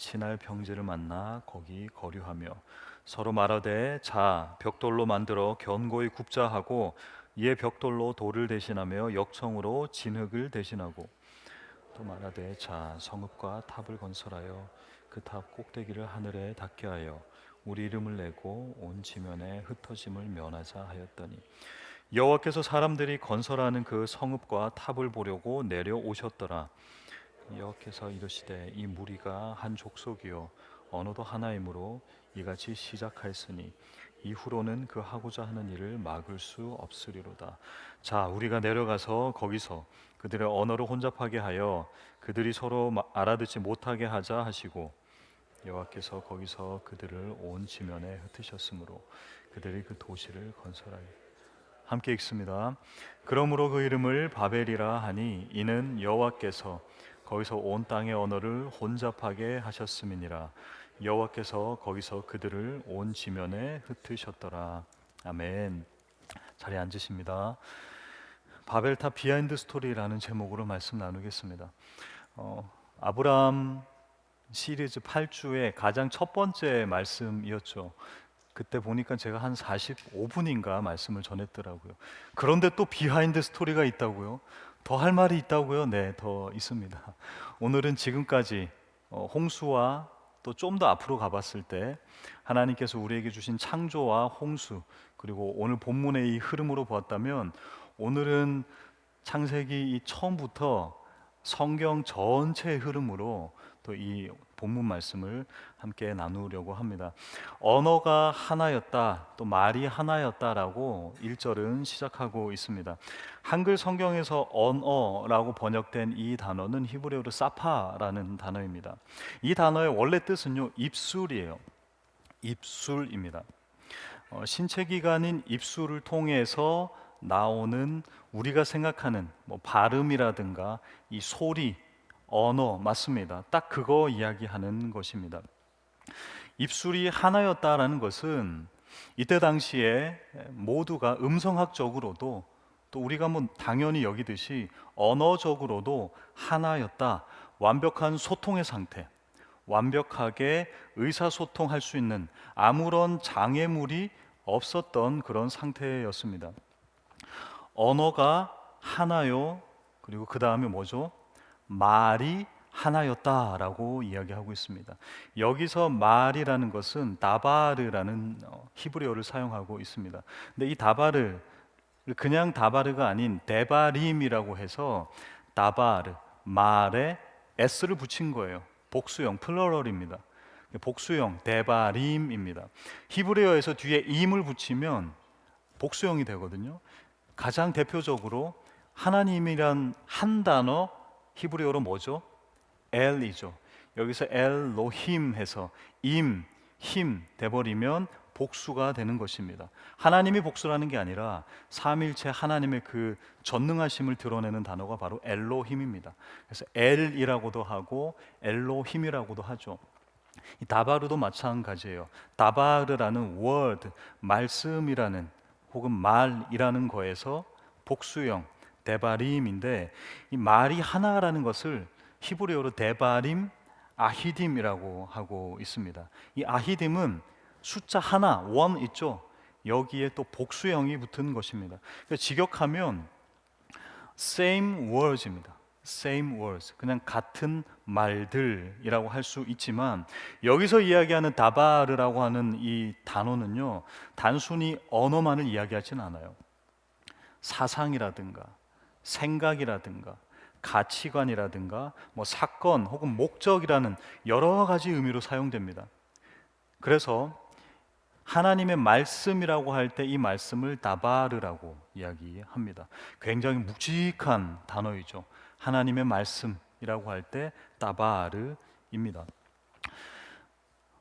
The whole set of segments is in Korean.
신할 평지를 만나 거기 거류하며 서로 말하되 자 벽돌로 만들어 견고히 굽자 하고 이에 벽돌로 돌을 대신하며 역청으로 진흙을 대신하고 또 말하되 자 성읍과 탑을 건설하여 그 탑 꼭대기를 하늘에 닿게 하여 우리 이름을 내고 온 지면에 흩어짐을 면하자 하였더니 여호와께서 사람들이 건설하는 그 성읍과 탑을 보려고 내려오셨더라. 여호와께서 이르시되 이 무리가 한 족속이요 언어도 하나이므로 이같이 시작하였으니 이후로는 그 하고자 하는 일을 막을 수 없으리로다. 자 우리가 내려가서 거기서 그들의 언어를 혼잡하게 하여 그들이 서로 알아듣지 못하게 하자 하시고 여호와께서 거기서 그들을 온 지면에 흩으셨으므로 그들이 그 도시를 건설하여 함께 읽습니다. 그러므로 그 이름을 바벨이라 하니 이는 여호와께서 거기서 온 땅의 언어를 혼잡하게 하셨음이니라. 여호와께서 거기서 그들을 온 지면에 흩으셨더라. 아멘. 자리에 앉으십니다. 바벨탑 비하인드 스토리라는 제목으로 말씀 나누겠습니다. 아브라함 시리즈 8주의 가장 첫 번째 말씀이었죠. 그때 보니까 제가 한 45분인가 말씀을 전했더라고요. 그런데 또 비하인드 스토리가 있다고요? 더 할 말이 있다고요? 네, 더 있습니다. 오늘은 지금까지 홍수와 또 좀 더 앞으로 가봤을 때 하나님께서 우리에게 주신 창조와 홍수 그리고 오늘 본문의 이 흐름으로 보았다면 오늘은 창세기 이 처음부터 성경 전체의 흐름으로 또 이 본문 말씀을 함께 나누려고 합니다. 언어가 하나였다, 또 말이 하나였다라고 1절은 시작하고 있습니다. 한글 성경에서 언어라고 번역된 이 단어는 히브리어로 사파라는 단어입니다. 이 단어의 원래 뜻은요, 입술이에요. 입술입니다. 신체 기관인 입술을 통해서 나오는 우리가 생각하는 발음이라든가 이 소리, 언어 맞습니다. 딱 그거 이야기하는 것입니다. 입술이 하나였다라는 것은 이때 당시에 모두가 음성학적으로도 또 우리가 당연히 여기듯이 언어적으로도 하나였다. 완벽한 소통의 상태, 완벽하게 의사소통할 수 있는 아무런 장애물이 없었던 그런 상태였습니다. 언어가 하나요. 그리고 그 다음에 뭐죠? 말이 하나였다라고 이야기하고 있습니다. 여기서 말이라는 것은 다바르라는 히브리어를 사용하고 있습니다. 근데 이 다바르 그냥 다바르가 아닌 데바림이라고 해서 다바르 말에 s를 붙인 거예요. 복수형 플러럴입니다. 복수형 데바림입니다. 히브리어에서 뒤에 임을 붙이면 복수형이 되거든요. 가장 대표적으로 하나님이란 한 단어 히브리어로 뭐죠? 엘이죠. 여기서 엘로힘 해서 임, 힘 돼버리면 복수가 되는 것입니다. 하나님이 복수라는 게 아니라 삼일체 하나님의 그 전능하심을 드러내는 단어가 바로 엘로힘입니다. 그래서 엘이라고도 하고 엘로힘이라고도 하죠. 이 다바르도 마찬가지예요. 다바르라는 word, 말씀이라는 혹은 말이라는 거에서 복수형 데바림인데 이 말이 하나라는 것을 히브리어로 데바림 아히딤이라고 하고 있습니다. 이 아히딤은 숫자 하나, 원 있죠. 여기에 또 복수형이 붙은 것입니다. 그러니까 직역하면 same words입니다. same words, 그냥 같은 말들이라고 할 수 있지만 여기서 이야기하는 다바르라고 하는 이 단어는요, 단순히 언어만을 이야기하지는 않아요. 사상이라든가 생각이라든가 가치관이라든가 사건 혹은 목적이라는 여러 가지 의미로 사용됩니다. 그래서 하나님의 말씀이라고 할 때 이 말씀을 다바르라고 이야기합니다. 굉장히 묵직한 단어이죠. 하나님의 말씀이라고 할 때 다바르입니다.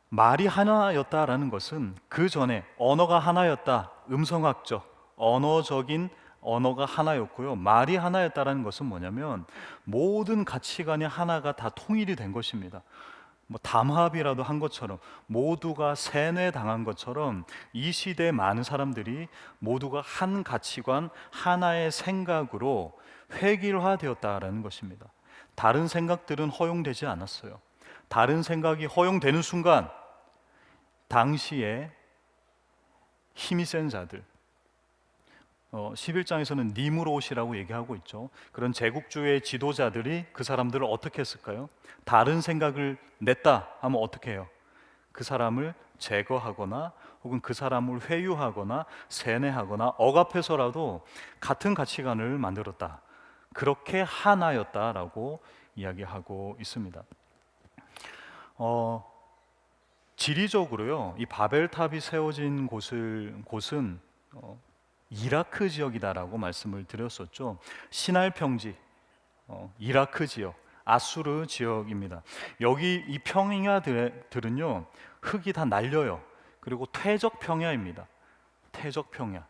말이 하나였다라는 것은 그 전에 언어가 하나였다, 음성학적, 언어적인 언어가 하나였고요. 말이 하나였다라는 것은 뭐냐면 모든 가치관이 하나가 다 통일이 된 것입니다. 담합이라도 한 것처럼 모두가 세뇌당한 것처럼 이 시대의 많은 사람들이 모두가 한 가치관, 하나의 생각으로 획일화되었다라는 것입니다. 다른 생각들은 허용되지 않았어요. 다른 생각이 허용되는 순간 당시에 힘이 센 자들, 11장에서는 니무롯이라고 얘기하고 있죠. 그런 제국주의 지도자들이 그 사람들을 어떻게 했을까요? 다른 생각을 냈다 하면 어떻게 해요? 그 사람을 제거하거나 혹은 그 사람을 회유하거나 세뇌하거나 억압해서라도 같은 가치관을 만들었다. 그렇게 하나였다라고 이야기하고 있습니다. 지리적으로요, 이 바벨탑이 세워진 곳은 이라크 지역이다라고 말씀을 드렸었죠. 시날 평지, 이라크 지역, 아수르 지역입니다. 여기 이 평야들은요, 흙이 다 날려요. 그리고 퇴적 평야입니다. 퇴적 평야.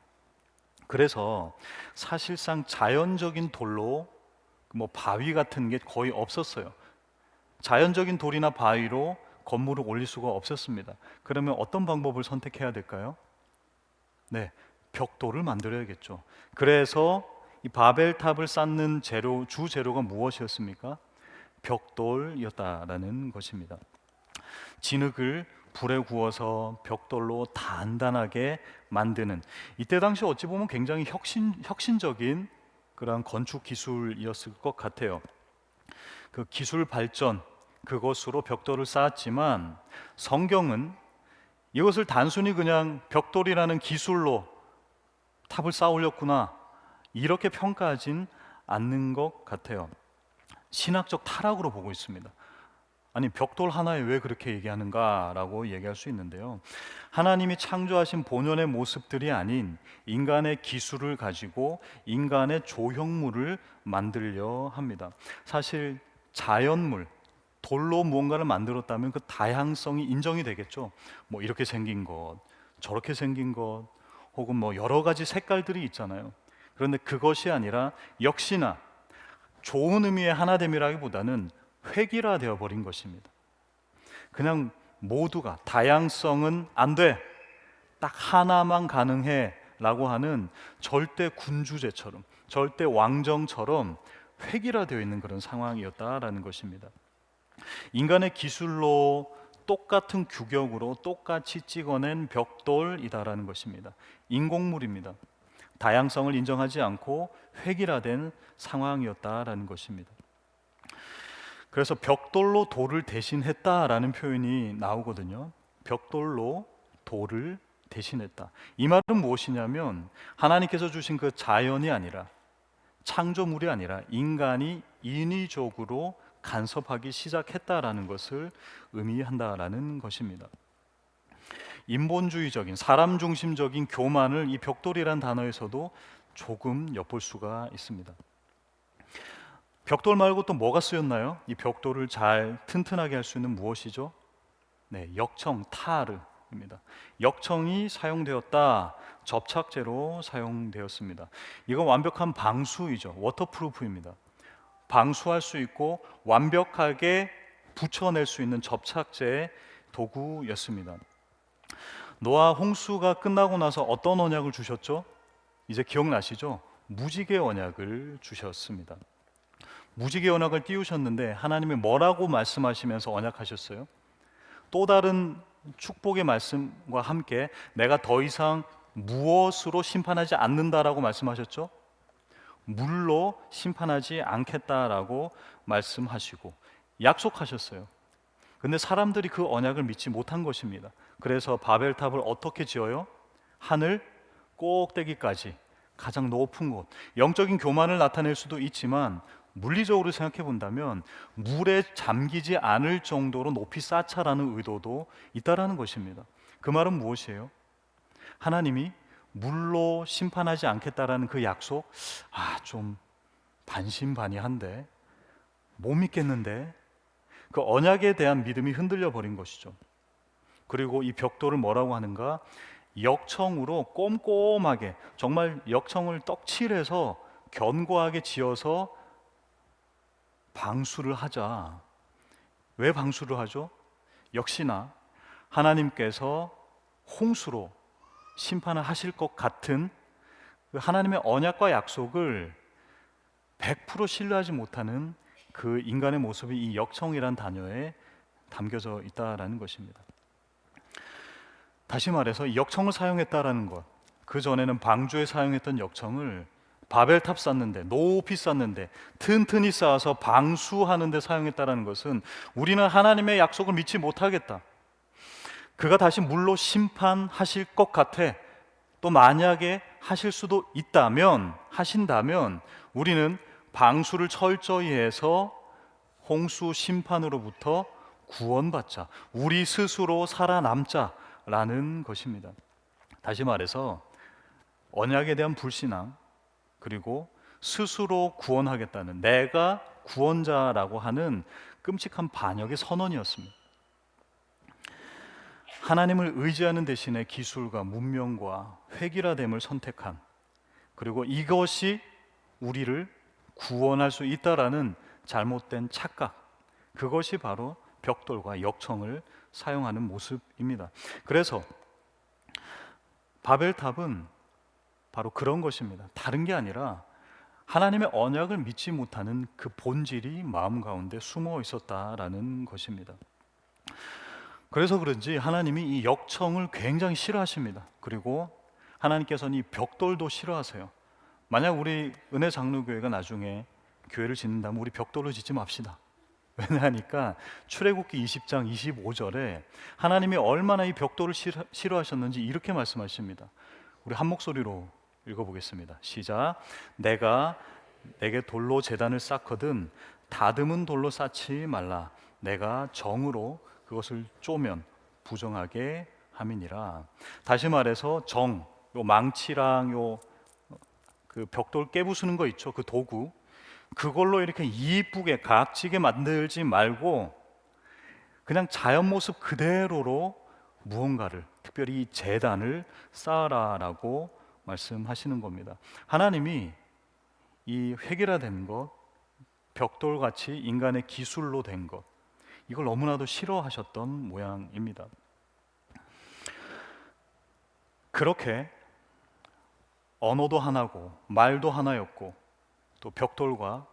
그래서 사실상 자연적인 돌로 뭐 바위 같은 게 거의 없었어요. 자연적인 돌이나 바위로 건물을 올릴 수가 없었습니다. 그러면 어떤 방법을 선택해야 될까요? 네, 벽돌을 만들어야겠죠. 그래서 이 바벨탑을 쌓는 주 재료가 무엇이었습니까? 벽돌이었다라는 것입니다. 진흙을 불에 구워서 벽돌로 단단하게 만드는, 이때 당시 어찌 보면 굉장히 혁신적인 그런 건축 기술이었을 것 같아요. 그 기술 발전, 그것으로 벽돌을 쌓았지만 성경은 이것을 단순히 그냥 벽돌이라는 기술로 탑을 쌓아 올렸구나, 이렇게 평가하진 않는 것 같아요. 신학적 타락으로 보고 있습니다. 아니, 벽돌 하나에 왜 그렇게 얘기하는가라고 얘기할 수 있는데요. 하나님이 창조하신 본연의 모습들이 아닌 인간의 기술을 가지고 인간의 조형물을 만들려 합니다. 사실 자연물, 돌로 무언가를 만들었다면 그 다양성이 인정이 되겠죠. 뭐 이렇게 생긴 것, 저렇게 생긴 것, 혹은 뭐 여러 가지 색깔들이 있잖아요. 그런데 그것이 아니라 역시나 좋은 의미의 하나됨이라기보다는 획일화되어 버린 것입니다. 그냥 모두가 다양성은 안 돼, 딱 하나만 가능해 라고 하는 절대 군주제처럼, 절대 왕정처럼 획일화되어 있는 그런 상황이었다라는 것입니다. 인간의 기술로 똑같은 규격으로 똑같이 찍어낸 벽돌이다라는 것입니다. 인공물입니다. 다양성을 인정하지 않고 획일화된 상황이었다라는 것입니다. 그래서 벽돌로 돌을 대신했다라는 표현이 나오거든요. 벽돌로 돌을 대신했다. 이 말은 무엇이냐면 하나님께서 주신 그 자연이 아니라, 창조물이 아니라 인간이 인위적으로 간섭하기 시작했다라는 것을 의미한다라는 것입니다. 인본주의적인, 사람 중심적인 교만을 이 벽돌이란 단어에서도 조금 엿볼 수가 있습니다. 벽돌 말고 또 뭐가 쓰였나요? 이 벽돌을 잘 튼튼하게 할 수 있는 무엇이죠? 네, 역청, 타르입니다. 역청이 사용되었다, 접착제로 사용되었습니다. 이건 완벽한 방수이죠. 워터프루프입니다. 방수할 수 있고 완벽하게 붙여낼 수 있는 접착제의 도구였습니다. 노아 홍수가 끝나고 나서 어떤 언약을 주셨죠? 이제 기억나시죠? 무지개 언약을 주셨습니다. 무지개 언약을 띄우셨는데 하나님이 뭐라고 말씀하시면서 언약하셨어요? 또 다른 축복의 말씀과 함께 내가 더 이상 무엇으로 심판하지 않는다라고 말씀하셨죠? 물로 심판하지 않겠다라고 말씀하시고 약속하셨어요. 근데 사람들이 그 언약을 믿지 못한 것입니다. 그래서 바벨탑을 어떻게 지어요? 하늘 꼭대기까지, 가장 높은 곳. 영적인 교만을 나타낼 수도 있지만 물리적으로 생각해 본다면 물에 잠기지 않을 정도로 높이 쌓자라는 의도도 있다라는 것입니다. 그 말은 무엇이에요? 하나님이 물로 심판하지 않겠다라는 그 약속, 좀 반신반의한데, 못 믿겠는데, 그 언약에 대한 믿음이 흔들려 버린 것이죠. 그리고 이 벽돌을 뭐라고 하는가? 역청으로 꼼꼼하게, 정말 역청을 떡칠해서 견고하게 지어서 방수를 하자. 왜 방수를 하죠? 역시나 하나님께서 홍수로 심판을 하실 것 같은 그 하나님의 언약과 약속을 100% 신뢰하지 못하는 그 인간의 모습이 이 역청이란 단어에 담겨져 있다라는 것입니다. 다시 말해서 이 역청을 사용했다라는 것, 그 전에는 방주에 사용했던 역청을 바벨탑 쌓는데, 높이 쌓는데, 튼튼히 쌓아서 방수하는 데 사용했다라는 것은 우리는 하나님의 약속을 믿지 못하겠다, 그가 다시 물로 심판하실 것 같아, 또 만약에 하실 수도 있다면, 하신다면 우리는 방수를 철저히 해서 홍수 심판으로부터 구원받자, 우리 스스로 살아남자라는 것입니다. 다시 말해서 언약에 대한 불신앙, 그리고 스스로 구원하겠다는, 내가 구원자라고 하는 끔찍한 반역의 선언이었습니다. 하나님을 의지하는 대신에 기술과 문명과 획일화됨을 선택한, 그리고 이것이 우리를 구원할 수 있다라는 잘못된 착각, 그것이 바로 벽돌과 역청을 사용하는 모습입니다. 그래서 바벨탑은 바로 그런 것입니다. 다른 게 아니라 하나님의 언약을 믿지 못하는 그 본질이 마음 가운데 숨어 있었다라는 것입니다. 그래서 그런지 하나님이 이 역청을 굉장히 싫어하십니다. 그리고 하나님께서는 이 벽돌도 싫어하세요. 만약 우리 은혜 장로교회가 나중에 교회를 짓는다면 우리 벽돌로 짓지 맙시다. 왜냐하니까 출애굽기 20장 25절에 하나님이 얼마나 이 벽돌을 싫어하셨는지 이렇게 말씀하십니다. 우리 한 목소리로 읽어보겠습니다. 시작. 내가 내게 돌로 제단을 쌓거든 다듬은 돌로 쌓지 말라. 내가 정으로 그것을 쪼면 부정하게 함이니라. 다시 말해서 정, 요 망치랑 요 그 벽돌 깨부수는 거 있죠, 그 도구, 그걸로 이렇게 이쁘게 각지게 만들지 말고 그냥 자연 모습 그대로로 무언가를, 특별히 이 제단을 쌓아라라고 말씀하시는 겁니다. 하나님이 이 획일화된 것, 벽돌같이 인간의 기술로 된 것, 이걸 너무나도 싫어하셨던 모양입니다. 그렇게 언어도 하나고 말도 하나였고 또 벽돌과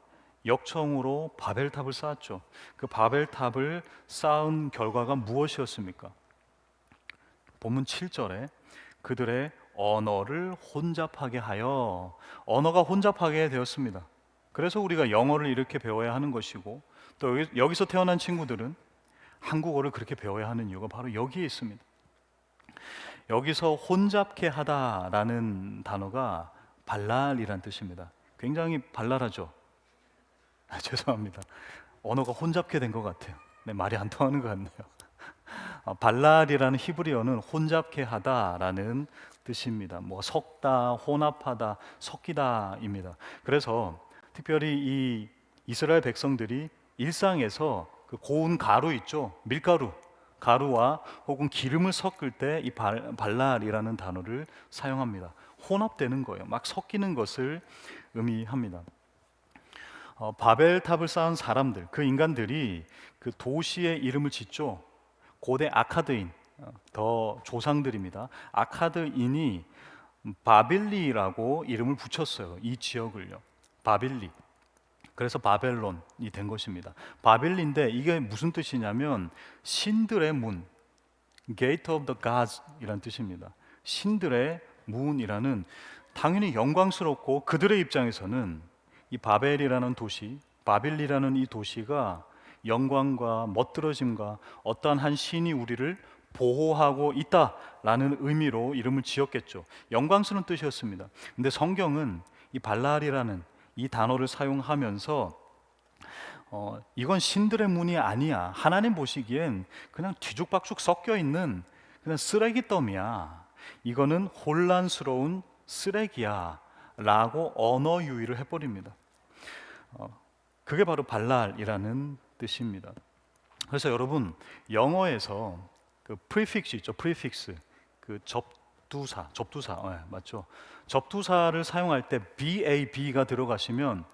역청으로 바벨탑을 쌓았죠. 그 바벨탑을 쌓은 결과가 무엇이었습니까? 본문 7절에 그들의 언어를 혼잡하게 하여, 언어가 혼잡하게 되었습니다. 그래서 우리가 영어를 이렇게 배워야 하는 것이고, 또 여기서 태어난 친구들은 한국어를 그렇게 배워야 하는 이유가 바로 여기에 있습니다. 여기서 혼잡케 하다라는 단어가 발랄이란 뜻입니다. 굉장히 발랄하죠? 죄송합니다. 언어가 혼잡게 된 것 같아요. 네, 말이 안 통하는 것 같네요. 발랄이라는 히브리어는 혼잡케 하다라는 뜻입니다. 뭐 섞다, 혼합하다, 섞이다입니다. 그래서 특별히 이 이스라엘 백성들이 일상에서 그 고운 가루 있죠, 밀가루, 가루와 혹은 기름을 섞을 때 이 발랄이라는 단어를 사용합니다. 혼합되는 거예요. 막 섞이는 것을 의미합니다. 바벨탑을 쌓은 사람들, 그 인간들이 그 도시의 이름을 짓죠. 고대 아카드인, 더 조상들입니다. 아카드인이 바빌리라고 이름을 붙였어요. 이 지역을요. 바빌리. 그래서 바벨론이 된 것입니다. 바빌리인데 이게 무슨 뜻이냐면 신들의 문, Gate of the Gods 이란 뜻입니다. 신들의 문이라는, 당연히 영광스럽고 그들의 입장에서는 이 바벨이라는 도시, 바빌리라는 이 도시가 영광과 멋들어짐과 어떠한 한 신이 우리를 보호하고 있다라는 의미로 이름을 지었겠죠. 영광스러운 뜻이었습니다. 근데 성경은 이 발랄이라는 이 단어를 사용하면서 이건 신들의 문이 아니야, 하나님 보시기엔 그냥 뒤죽박죽 섞여 있는 그냥 쓰레기 더미야, 이거는 혼란스러운 쓰레기야 라고 언어 유희를 해버립니다. 그게 바로 발랄이라는 뜻입니다. 그래서 여러분, 영어에서 그 프리픽스 있죠, 프리픽스, 그 접두사, 맞죠? 접두사를 사용할 때 BAB가 들어가면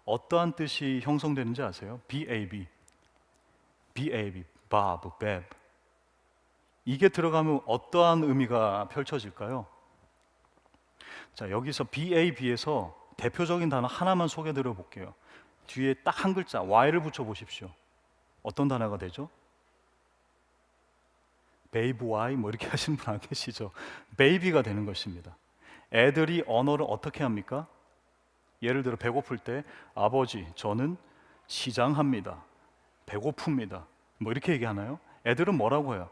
어떠한 뜻이 형성되는지 아세요? BAB, Bob, Bab. 이게 들어가면 어떠한 의미가 펼쳐질까요? 자, 여기서 BAB에서 대표적인 단어 하나만 소개드려 볼게요. 뒤에 딱 한 글자 Y를 붙여 보십시오. 어떤 단어가 되죠? 베이브 와이 뭐 이렇게 하시는 분 안 계시죠? 베이비가 되는 것입니다. 애들이 언어를 어떻게 합니까? 예를 들어 배고플 때 아버지 저는 시장합니다. 배고픕니다. 뭐 이렇게 얘기하나요? 애들은 뭐라고 해요?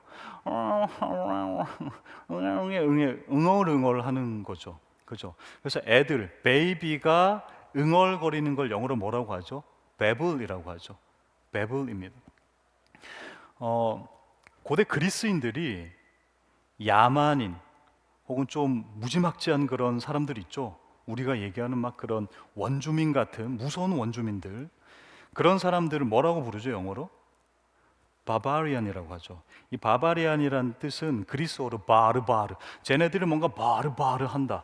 응얼응얼 하는 거죠. 그죠? 그래서 애들, 베이비가 응얼거리는 걸 영어로 뭐라고 하죠? 베블이라고 하죠. 베블입니다. 어, 고대 그리스인들이 야만인 혹은 좀 무지막지한 그런 사람들 있죠. 우리가 얘기하는 막 그런 원주민 같은 무서운 원주민들, 그런 사람들을 뭐라고 부르죠, 영어로? 바바리안이라고 하죠. 이 바바리안이란 뜻은 그리스어로 바르바르. 쟤네들이 뭔가 바르바르 한다.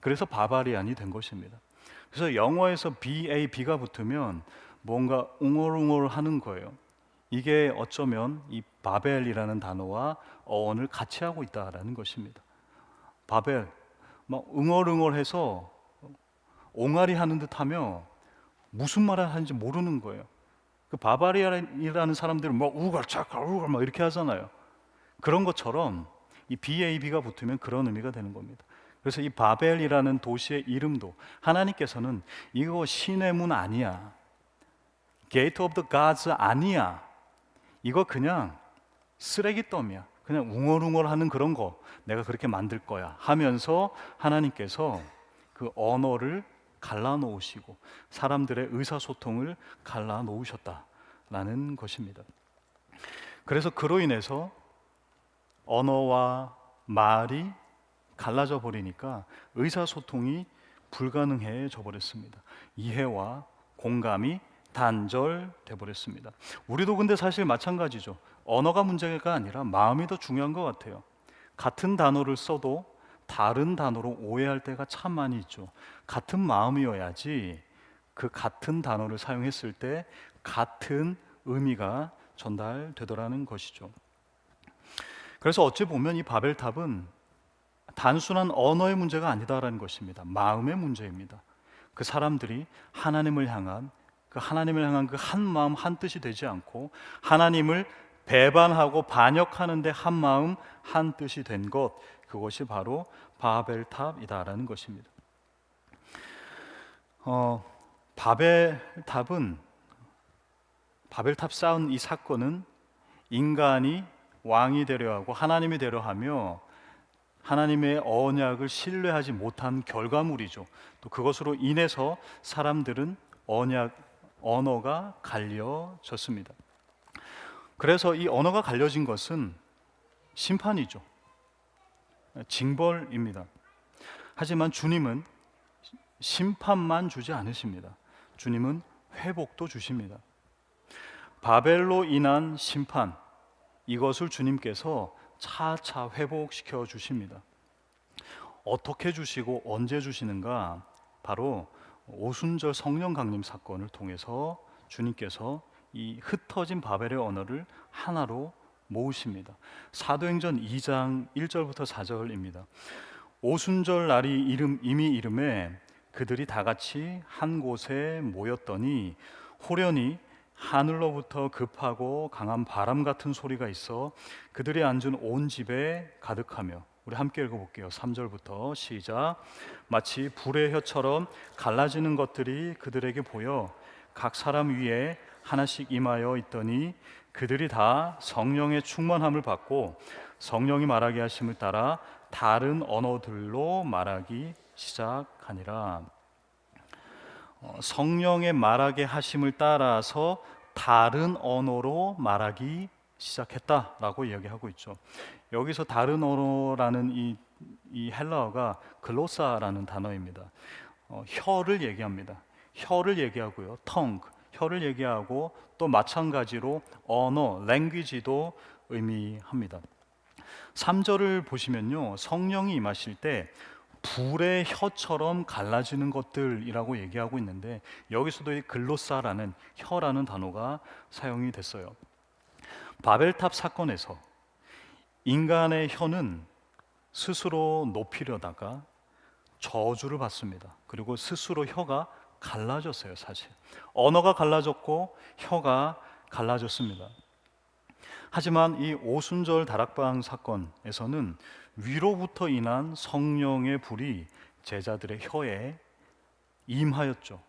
그래서 바바리안이 된 것입니다. 그래서 영어에서 BAB가 붙으면 뭔가 웅얼웅얼 하는 거예요. 이게 어쩌면 이 바벨이라는 단어와 어원을 같이 하고 있다라는 것입니다. 바벨, 막 웅얼웅얼해서 옹알이 하는 듯하며 무슨 말을 하는지 모르는 거예요. 그 바바리안이라는 사람들은 막 우갈 차갈 우갈 막 이렇게 하잖아요. 그런 것처럼 이 BAB가 붙으면 그런 의미가 되는 겁니다. 그래서 이 바벨이라는 도시의 이름도 하나님께서는 이거 신의 문 아니야, Gate of the Gods 아니야, 이거 그냥 쓰레기더미야, 그냥 웅얼웅얼하는 그런 거 내가 그렇게 만들 거야 하면서 하나님께서 그 언어를 갈라놓으시고 사람들의 의사소통을 갈라놓으셨다라는 것입니다. 그래서 그로 인해서 언어와 말이 갈라져 버리니까 의사소통이 불가능해져 버렸습니다. 이해와 공감이 단절돼 버렸습니다. 우리도 근데 사실 마찬가지죠. 언어가 문제가 아니라 마음이 더 중요한 것 같아요. 같은 단어를 써도 다른 단어로 오해할 때가 참 많이 있죠. 같은 마음이어야지 그 같은 단어를 사용했을 때 같은 의미가 전달되더라는 것이죠. 그래서 어찌 보면 이 바벨탑은 단순한 언어의 문제가 아니다라는 것입니다. 마음의 문제입니다. 그 사람들이 하나님을 향한 그 한 마음 한 뜻이 되지 않고 하나님을 배반하고 반역하는데 한 마음 한 뜻이 된 것, 그것이 바로 바벨탑이다라는 것입니다. 바벨탑 쌓은 이 사건은 인간이 왕이 되려 하고 하나님이 되려 하며 하나님의 언약을 신뢰하지 못한 결과물이죠. 또 그것으로 인해서 사람들은 언어가 갈려졌습니다. 그래서 이 언어가 갈려진 것은 심판이죠. 징벌입니다. 하지만 주님은 심판만 주지 않으십니다. 주님은 회복도 주십니다. 바벨로 인한 심판, 이것을 주님께서 차차 회복시켜 주십니다. 어떻게 주시고 언제 주시는가? 바로 오순절 성령 강림 사건을 통해서 주님께서 이 흩어진 바벨의 언어를 하나로 모으십니다. 사도행전 2장 1절부터 4절입니다. 오순절 날이 이미 이름에 그들이 다 같이 한 곳에 모였더니 호련히 하늘로부터 급하고 강한 바람 같은 소리가 있어 그들이 앉은 온 집에 가득하며, 우리 함께 읽어볼게요. 3절부터 시작. 마치 불의 혀처럼 갈라지는 것들이 그들에게 보여 각 사람 위에 하나씩 임하여 있더니 그들이 다 성령의 충만함을 받고 성령이 말하게 하심을 따라 다른 언어들로 말하기 시작하니라. 성령의 말하게 하심을 따라서 다른 언어로 말하기 시작했다라고 이야기하고 있죠. 여기서 다른 언어라는 이 헬라어가 글로사라는 단어입니다. 혀를 얘기합니다. 혀를 얘기하고요. tongue, 혀를 얘기하고 또 마찬가지로 언어, language도 의미합니다. 3절을 보시면요, 성령이 임하실 때 불의 혀처럼 갈라지는 것들이라고 얘기하고 있는데 여기서도 이 글로사라는 혀라는 단어가 사용이 됐어요. 바벨탑 사건에서 인간의 혀는 스스로 높이려다가 저주를 받습니다. 그리고 스스로 혀가 갈라졌어요. 사실 언어가 갈라졌고 혀가 갈라졌습니다. 하지만 이 오순절 다락방 사건에서는 위로부터 인한 성령의 불이 제자들의 혀에 임하였죠.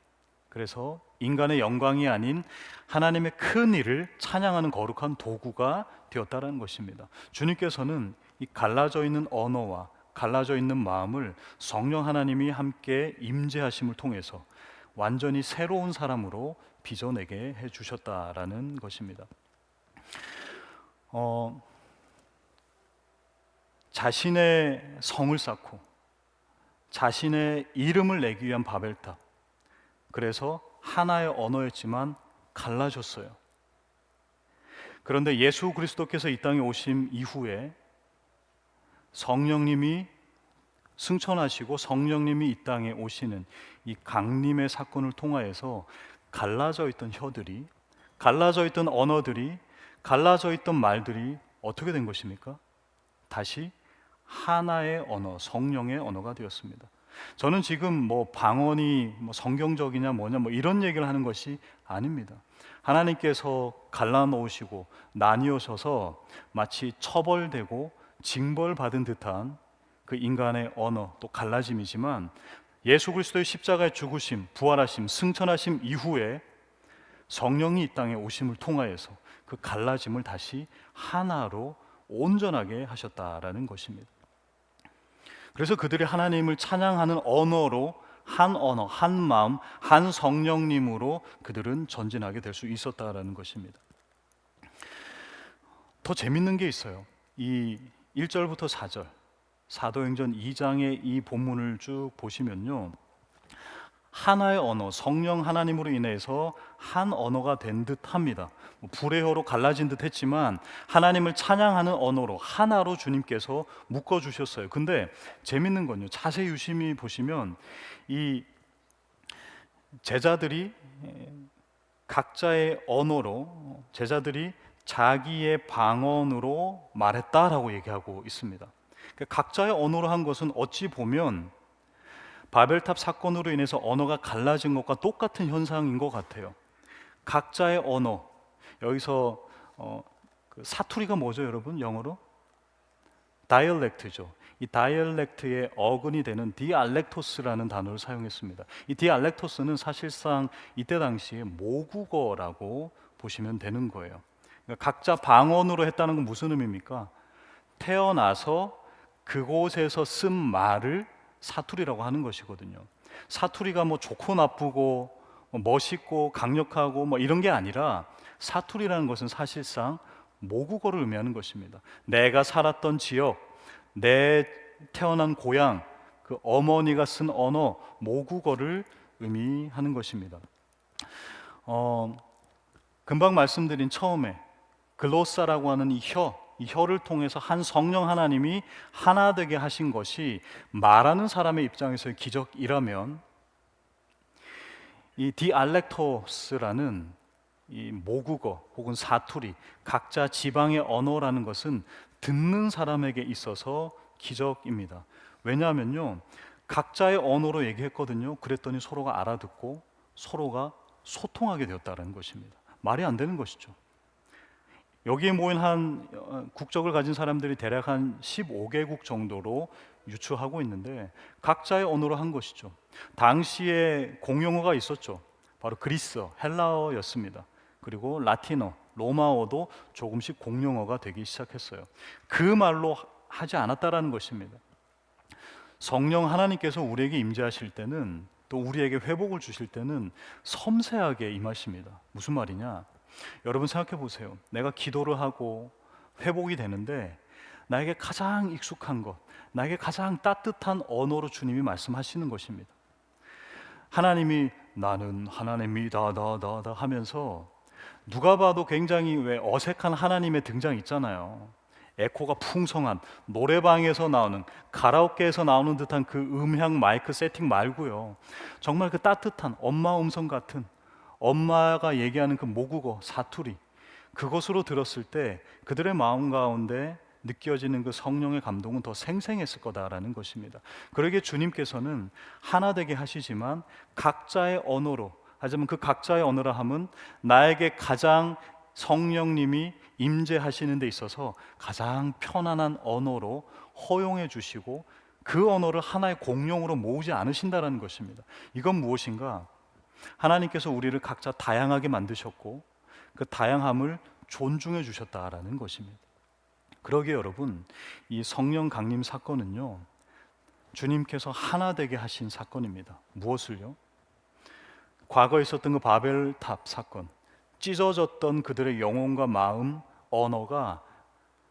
그래서 인간의 영광이 아닌 하나님의 큰 일을 찬양하는 거룩한 도구가 되었다는 것입니다. 주님께서는 이 갈라져 있는 언어와 갈라져 있는 마음을 성령 하나님이 함께 임재하심을 통해서 완전히 새로운 사람으로 빚어내게 해주셨다라는 것입니다. 자신의 성을 쌓고 자신의 이름을 내기 위한 바벨탑, 그래서 하나의 언어였지만 갈라졌어요. 그런데 예수 그리스도께서 이 땅에 오심 이후에 성령님이 승천하시고 성령님이 이 땅에 오시는 이 강림의 사건을 통하여서 갈라져 있던 혀들이, 갈라져 있던 언어들이, 갈라져 있던 말들이 어떻게 된 것입니까? 다시 하나의 언어, 성령의 언어가 되었습니다. 저는 지금 뭐 방언이 성경적이냐 뭐냐 이런 얘기를 하는 것이 아닙니다. 하나님께서 갈라놓으시고 나뉘어셔서 마치 처벌되고 징벌받은 듯한 그 인간의 언어, 또 갈라짐이지만 예수 그리스도의 십자가의 죽으심, 부활하심, 승천하심 이후에 성령이 이 땅에 오심을 통하여서 그 갈라짐을 다시 하나로 온전하게 하셨다라는 것입니다. 그래서 그들이 하나님을 찬양하는 언어로, 한 언어, 한 마음, 한 성령님으로 그들은 전진하게 될 수 있었다라는 것입니다. 더 재밌는 게 있어요. 이 1절부터 4절 사도행전 2장의 이 본문을 쭉 보시면요, 하나의 언어, 성령 하나님으로 인해서 한 언어가 된 듯합니다. 불의 혀로 갈라진 듯 했지만 하나님을 찬양하는 언어로 하나로 주님께서 묶어주셨어요. 근데 재밌는 건요, 자세히 유심히 보시면 이 제자들이 각자의 언어로, 제자들이 자기의 방언으로 말했다라고 얘기하고 있습니다. 각자의 언어로 한 것은 어찌 보면 바벨탑 사건으로 인해서 언어가 갈라진 것과 똑같은 현상인 것 같아요. 각자의 언어, 여기서 그 사투리가 뭐죠, 여러분? 영어로? 다이얼렉트죠. 이 다이얼렉트의 어근이 되는 디알렉토스라는 단어를 사용했습니다. 이 디알렉토스는 사실상 이때 당시에 모국어라고 보시면 되는 거예요. 그러니까 각자 방언으로 했다는 건 무슨 의미입니까? 태어나서 그곳에서 쓴 말을 사투리라고 하는 것이거든요. 사투리가 뭐 좋고 나쁘고 멋있고 강력하고 이런 게 아니라 사투리라는 것은 사실상 모국어를 의미하는 것입니다. 내가 살았던 지역, 내 태어난 고향, 그 어머니가 쓴 언어, 모국어를 의미하는 것입니다. 금방 말씀드린 처음에 글로사라고 하는 이 혀를 통해서 한 성령 하나님이 하나 되게 하신 것이 말하는 사람의 입장에서의 기적이라면, 이 디알렉토스라는 이 모국어 혹은 사투리, 각자 지방의 언어라는 것은 듣는 사람에게 있어서 기적입니다. 왜냐하면요, 각자의 언어로 얘기했거든요. 그랬더니 서로가 알아듣고 서로가 소통하게 되었다는 것입니다. 말이 안 되는 것이죠. 여기에 모인 한 국적을 가진 사람들이 대략 한 15개국 정도로 유추하고 있는데 각자의 언어로 한 것이죠. 당시에 공용어가 있었죠. 바로 그리스어, 헬라어였습니다. 그리고 라틴어, 로마어도 조금씩 공용어가 되기 시작했어요. 그 말로 하지 않았다라는 것입니다. 성령 하나님께서 우리에게 임재하실 때는, 또 우리에게 회복을 주실 때는 섬세하게 임하십니다. 무슨 말이냐? 여러분 생각해 보세요. 내가 기도를 하고 회복이 되는데 나에게 가장 익숙한 것, 나에게 가장 따뜻한 언어로 주님이 말씀하시는 것입니다. 하나님이 나는 하나님이다 다 하면서 누가 봐도 굉장히 왜 어색한 하나님의 등장 있잖아요. 에코가 풍성한 노래방에서 나오는, 가라오케에서 나오는 듯한 그 음향 마이크 세팅 말고요, 정말 그 따뜻한 엄마 음성 같은, 엄마가 얘기하는 그 모국어, 사투리, 그것으로 들었을 때 그들의 마음 가운데 느껴지는 그 성령의 감동은 더 생생했을 거다라는 것입니다. 그러기에 주님께서는 하나 되게 하시지만 각자의 언어로, 하지만 그 각자의 언어라 함은 나에게 가장 성령님이 임재하시는 데 있어서 가장 편안한 언어로 허용해 주시고 그 언어를 하나의 공용으로 모으지 않으신다라는 것입니다. 이건 무엇인가? 하나님께서 우리를 각자 다양하게 만드셨고 그 다양함을 존중해 주셨다라는 것입니다. 그러기에 여러분, 이 성령 강림 사건은요, 주님께서 하나 되게 하신 사건입니다. 무엇을요? 과거에 있었던 그 바벨탑 사건, 찢어졌던 그들의 영혼과 마음, 언어가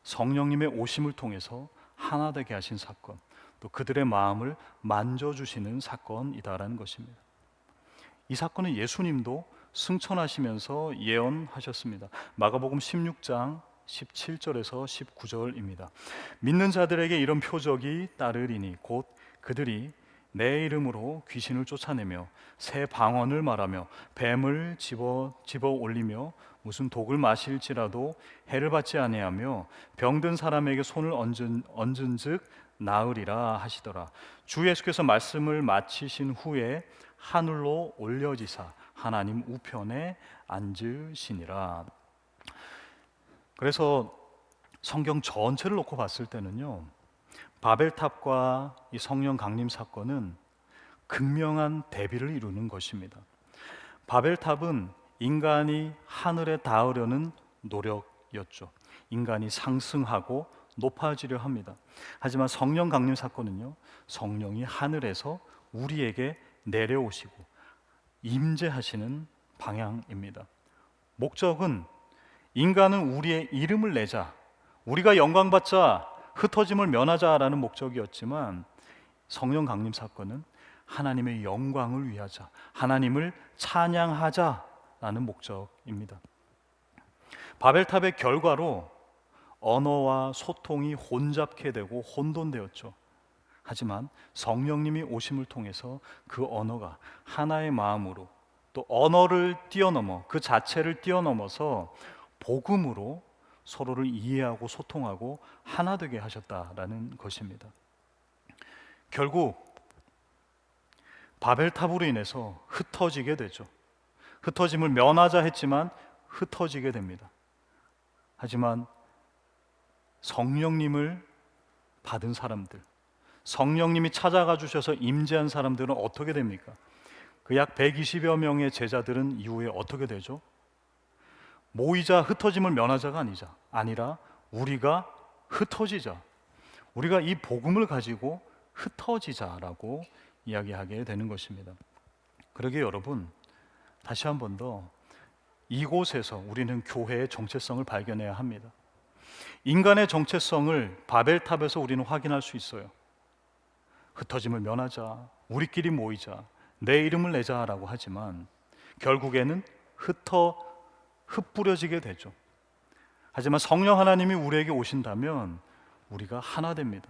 성령님의 오심을 통해서 하나 되게 하신 사건, 또 그들의 마음을 만져주시는 사건이다라는 것입니다. 이 사건은 예수님도 승천하시면서 예언하셨습니다. 마가복음 16장 17절에서 19절입니다. 믿는 자들에게 이런 표적이 따르리니 곧 그들이 내 이름으로 귀신을 쫓아내며 새 방언을 말하며 뱀을 집어 올리며 무슨 독을 마실지라도 해를 받지 아니하며 병든 사람에게 손을 얹은즉 나으리라 하시더라. 주 예수께서 말씀을 마치신 후에 하늘로 올려지사 하나님 우편에 앉으시니라. 그래서 성경 전체를 놓고 봤을 때는요, 바벨탑과 이 성령 강림 사건은 극명한 대비를 이루는 것입니다. 바벨탑은 인간이 하늘에 닿으려는 노력이었죠. 인간이 상승하고 높아지려 합니다. 하지만 성령 강림 사건은요, 성령이 하늘에서 우리에게 내려오시고 임재하시는 방향입니다. 목적은 인간은 우리의 이름을 내자, 우리가 영광받자, 흩어짐을 면하자라는 목적이었지만 성령 강림 사건은 하나님의 영광을 위하자, 하나님을 찬양하자라는 목적입니다. 바벨탑의 결과로 언어와 소통이 혼잡게 되고 혼돈되었죠. 하지만 성령님이 오심을 통해서 그 언어가 하나의 마음으로, 또 언어를 뛰어넘어 그 자체를 뛰어넘어서 복음으로 서로를 이해하고 소통하고 하나 되게 하셨다라는 것입니다. 결국 바벨탑으로 인해서 흩어지게 되죠. 흩어짐을 면하자 했지만 흩어지게 됩니다. 하지만 성령님을 받은 사람들, 성령님이 찾아가 주셔서 임재한 사람들은 어떻게 됩니까? 그 약 120여 명의 제자들은 이후에 어떻게 되죠? 모이자 흩어짐을 면하자가 아니라 우리가 흩어지자, 우리가 이 복음을 가지고 흩어지자라고 이야기하게 되는 것입니다. 그러기에 여러분, 다시 한 번 더 이곳에서 우리는 교회의 정체성을 발견해야 합니다. 인간의 정체성을 바벨탑에서 우리는 확인할 수 있어요. 흩어짐을 면하자, 우리끼리 모이자, 내 이름을 내자라고 하지만 결국에는 흩뿌려지게 되죠. 하지만 성령 하나님이 우리에게 오신다면 우리가 하나 됩니다.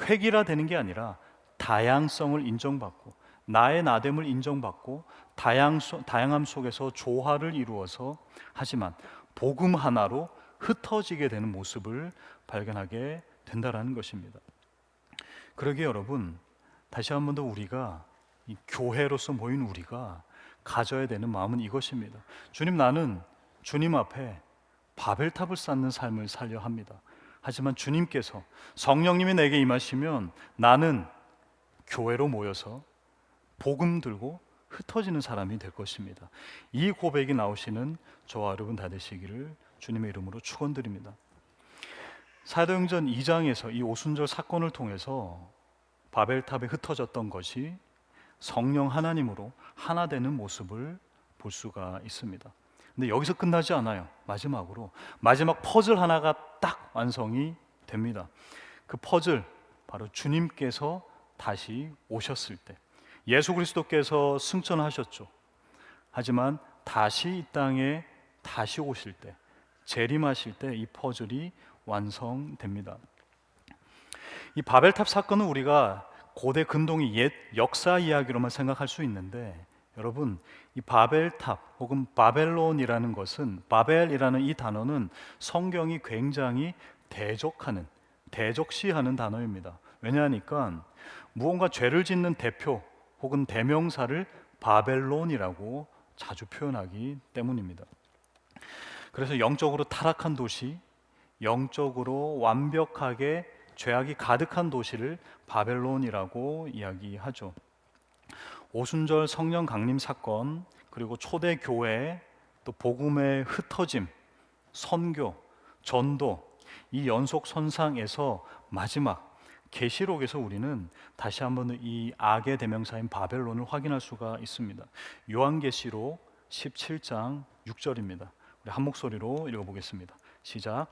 획일화되는 게 아니라 다양성을 인정받고 나의 나됨을 인정받고 다양함 속에서 조화를 이루어서, 하지만 복음 하나로 흩어지게 되는 모습을 발견하게 된다라는 것입니다. 그러기에 여러분, 다시 한 번 더 우리가 이 교회로서 모인 우리가 가져야 되는 마음은 이것입니다. 주님, 나는 주님 앞에 바벨탑을 쌓는 삶을 살려 합니다. 하지만 주님께서, 성령님이 내게 임하시면 나는 교회로 모여서 복음 들고 흩어지는 사람이 될 것입니다. 이 고백이 나오시는 저와 여러분 다 되시기를 주님의 이름으로 축원드립니다. 사도행전 2장에서 이 오순절 사건을 통해서 바벨탑에 흩어졌던 것이 성령 하나님으로 하나 되는 모습을 볼 수가 있습니다. 근데 여기서 끝나지 않아요. 마지막 퍼즐 하나가 딱 완성이 됩니다. 그 퍼즐, 바로 주님께서 다시 오셨을 때, 예수 그리스도께서 승천하셨죠. 하지만 다시 이 땅에 다시 오실 때, 재림하실 때 이 퍼즐이 완성됩니다. 이 바벨탑 사건은 우리가 고대 근동의 옛 역사 이야기로만 생각할 수 있는데, 여러분, 이 바벨탑 혹은 바벨론이라는 것은, 바벨이라는 이 단어는 성경이 굉장히 대적시하는 단어입니다. 왜냐하니까 무언가 죄를 짓는 대표 혹은 대명사를 바벨론이라고 자주 표현하기 때문입니다. 그래서 영적으로 타락한 도시, 영적으로 완벽하게 죄악이 가득한 도시를 바벨론이라고 이야기하죠. 오순절 성령 강림 사건, 그리고 초대 교회, 또 복음의 흩어짐, 선교, 전도, 이 연속 선상에서 마지막 계시록에서 우리는 다시 한번 이 악의 대명사인 바벨론을 확인할 수가 있습니다. 요한계시록 17장 6절입니다. 우리 한 목소리로 읽어보겠습니다. 시작.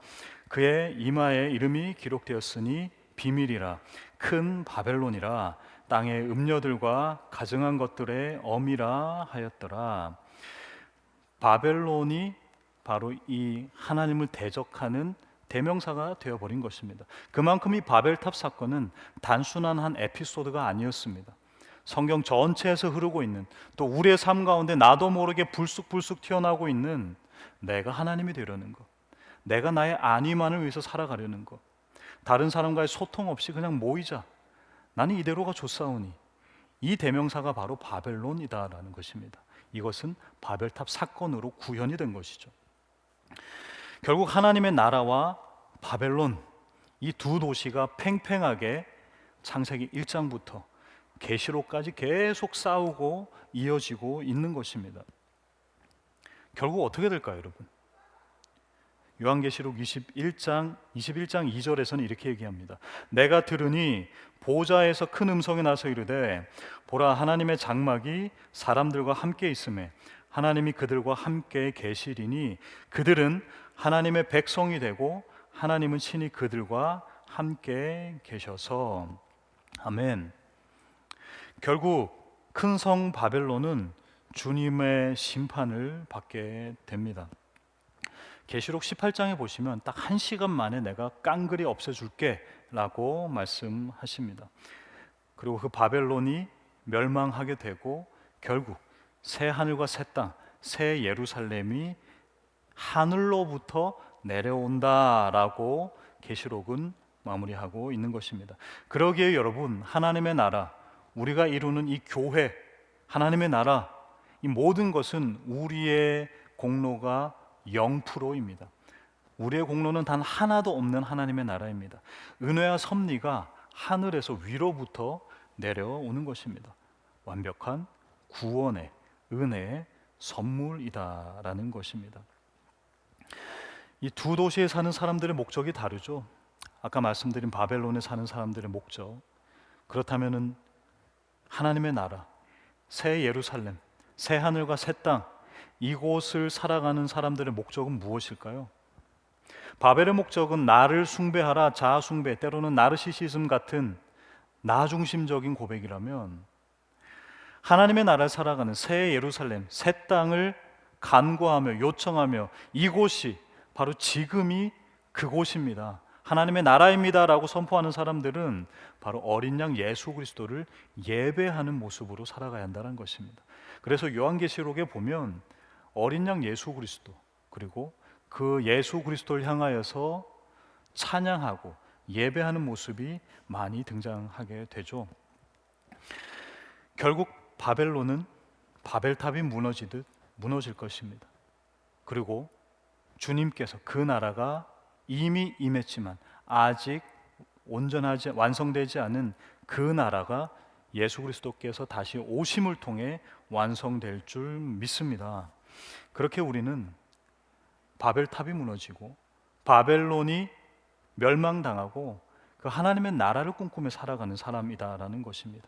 그의 이마에 이름이 기록되었으니 비밀이라 큰 바벨론이라 땅의 음녀들과 가증한 것들의 어미라 하였더라. 바벨론이 바로 이 하나님을 대적하는 대명사가 되어버린 것입니다. 그만큼 이 바벨탑 사건은 단순한 한 에피소드가 아니었습니다. 성경 전체에서 흐르고 있는, 또 우리의 삶 가운데 나도 모르게 불쑥불쑥 튀어나오고 있는, 내가 하나님이 되려는 것, 내가 나의 안위만을 위해서 살아가려는 것, 다른 사람과의 소통 없이 그냥 모이자, 나는 이대로가 좋사오니, 이 대명사가 바로 바벨론이다라는 것입니다. 이것은 바벨탑 사건으로 구현이 된 것이죠. 결국 하나님의 나라와 바벨론, 이 두 도시가 팽팽하게 창세기 1장부터 계시록까지 계속 싸우고 이어지고 있는 것입니다. 결국 어떻게 될까요, 여러분? 요한계시록 21장 2절에서는 이렇게 얘기합니다. 내가 들으니 보좌에서 큰 음성이 나서 이르되 보라, 하나님의 장막이 사람들과 함께 있음에 하나님이 그들과 함께 계시리니 그들은 하나님의 백성이 되고 하나님은 친히 그들과 함께 계셔서. 아멘. 결국 큰 성 바벨론은 주님의 심판을 받게 됩니다. 계시록 18장에 보시면 딱 1시간 만에 내가 깡그리 없애줄게 라고 말씀하십니다. 그리고 그 바벨론이 멸망하게 되고 결국 새 하늘과 새 땅, 새 예루살렘이 하늘로부터 내려온다라고 계시록은 마무리하고 있는 것입니다. 그러기에 여러분, 하나님의 나라, 우리가 이루는 이 교회, 하나님의 나라, 이 모든 것은 우리의 공로가 0%입니다. 우리의 공로는 단 하나도 없는 하나님의 나라입니다. 은혜와 섭리가 하늘에서 위로부터 내려오는 것입니다. 완벽한 구원의 은혜의 선물이다라는 것입니다. 이 두 도시에 사는 사람들의 목적이 다르죠. 아까 말씀드린 바벨론에 사는 사람들의 목적, 그렇다면은 하나님의 나라, 새 예루살렘, 새 하늘과 새 땅, 이곳을 살아가는 사람들의 목적은 무엇일까요? 바벨의 목적은 나를 숭배하라, 자아 숭배, 때로는 나르시시즘 같은 나 중심적인 고백이라면, 하나님의 나라를 살아가는 새 예루살렘, 새 땅을 간구하며 요청하며, 이곳이 바로 지금이 그곳입니다, 하나님의 나라입니다 라고 선포하는 사람들은 바로 어린 양 예수 그리스도를 예배하는 모습으로 살아가야 한다는 것입니다. 그래서 요한계시록에 보면 어린 양 예수 그리스도, 그리고 그 예수 그리스도를 향하여서 찬양하고 예배하는 모습이 많이 등장하게 되죠. 결국 바벨론은 바벨탑이 무너지듯 무너질 것입니다. 그리고 주님께서 그 나라가 이미 임했지만 아직 온전하지 완성되지 않은 그 나라가 예수 그리스도께서 다시 오심을 통해 완성될 줄 믿습니다. 그렇게 우리는 바벨탑이 무너지고 바벨론이 멸망당하고 그 하나님의 나라를 꿈꾸며 살아가는 사람이다라는 것입니다.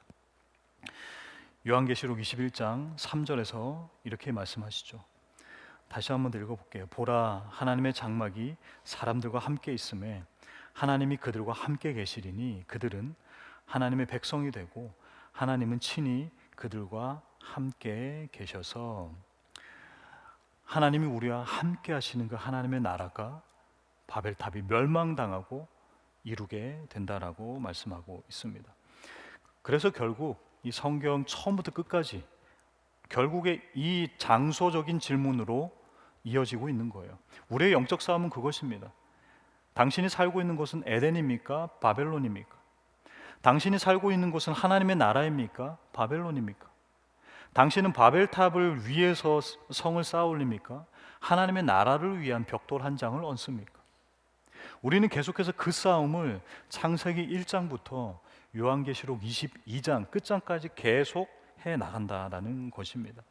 요한계시록 21장 3절에서 이렇게 말씀하시죠. 다시 한번 읽어볼게요. 보라, 하나님의 장막이 사람들과 함께 있음에 하나님이 그들과 함께 계시리니 그들은 하나님의 백성이 되고 하나님은 친히 그들과 함께 계셔서. 하나님이 우리와 함께 하시는 그 하나님의 나라가 바벨탑이 멸망당하고 이루게 된다라고 말씀하고 있습니다. 그래서 결국 이 성경 처음부터 끝까지 결국에 이 장소적인 질문으로 이어지고 있는 거예요. 우리의 영적 싸움은 그것입니다. 당신이 살고 있는 곳은 에덴입니까? 바벨론입니까? 당신이 살고 있는 곳은 하나님의 나라입니까? 바벨론입니까? 당신은 바벨탑을 위해서 성을 쌓아 올립니까? 하나님의 나라를 위한 벽돌 한 장을 얹습니까? 우리는 계속해서 그 싸움을 창세기 1장부터 요한계시록 22장 끝장까지 계속 해 나간다라는 것입니다.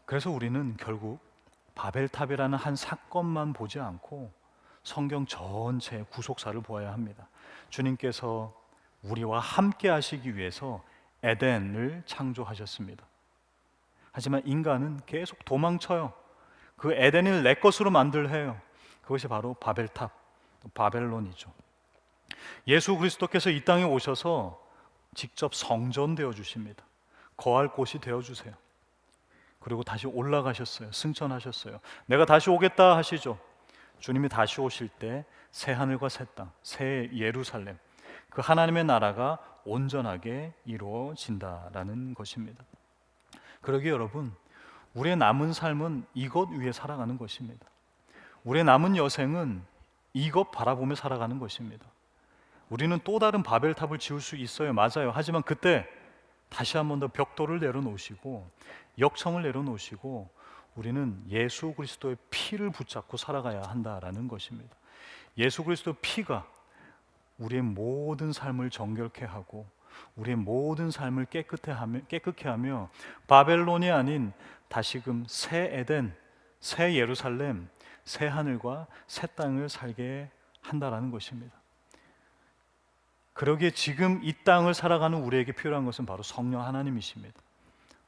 그래서 우리는 결국 바벨탑이라는 한 사건만 보지 않고 성경 전체의 구속사를 보아야 합니다. 주님께서 우리와 함께 하시기 위해서 에덴을 창조하셨습니다. 하지만 인간은 계속 도망쳐요. 그 에덴을 내 것으로 만들려 해요. 그것이 바로 바벨탑, 바벨론이죠. 예수 그리스도께서 이 땅에 오셔서 직접 성전 되어 주십니다. 거할 곳이 되어 주세요. 그리고 다시 올라가셨어요. 승천하셨어요. 내가 다시 오겠다 하시죠. 주님이 다시 오실 때 새 하늘과 새 땅, 새 예루살렘, 그 하나님의 나라가 온전하게 이루어진다라는 것입니다. 그러기에 여러분, 우리의 남은 삶은 이것 위에 살아가는 것입니다. 우리의 남은 여생은 이것 바라보며 살아가는 것입니다. 우리는 또 다른 바벨탑을 지을 수 있어요. 맞아요. 하지만 그때 다시 한 번 더 벽돌을 내려놓으시고 역청을 내려놓으시고 우리는 예수 그리스도의 피를 붙잡고 살아가야 한다라는 것입니다. 예수 그리스도의 피가 우리의 모든 삶을 정결케 하고 우리의 모든 삶을 깨끗게 하며 바벨론이 아닌 다시금 새 에덴, 새 예루살렘, 새 하늘과 새 땅을 살게 한다라는 것입니다. 그러기에 지금 이 땅을 살아가는 우리에게 필요한 것은 바로 성령 하나님이십니다.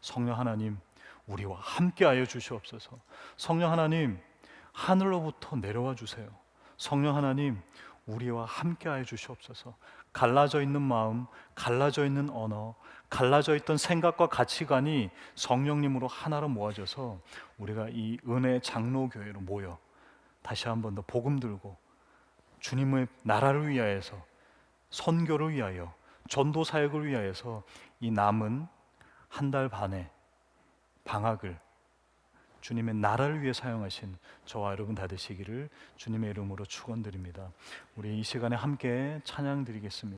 성령 하나님, 우리와 함께하여 주시옵소서. 성령 하나님, 하늘로부터 내려와 주세요. 성령 하나님, 우리와 함께하여 주시옵소서. 갈라져 있는 마음, 갈라져 있는 언어, 갈라져 있던 생각과 가치관이 성령님으로 하나로 모아져서 우리가 이 은혜 장로교회로 모여 다시 한 번 더 복음 들고 주님의 나라를 위하여서, 선교를 위하여, 전도 사역을 위하여서 이 남은 한 달 반의 방학을 주님의 나라를 위해 사용하신 저와 여러분 다 되시기를 주님의 이름으로 축원드립니다. 우리 이 시간에 함께 찬양 드리겠습니다.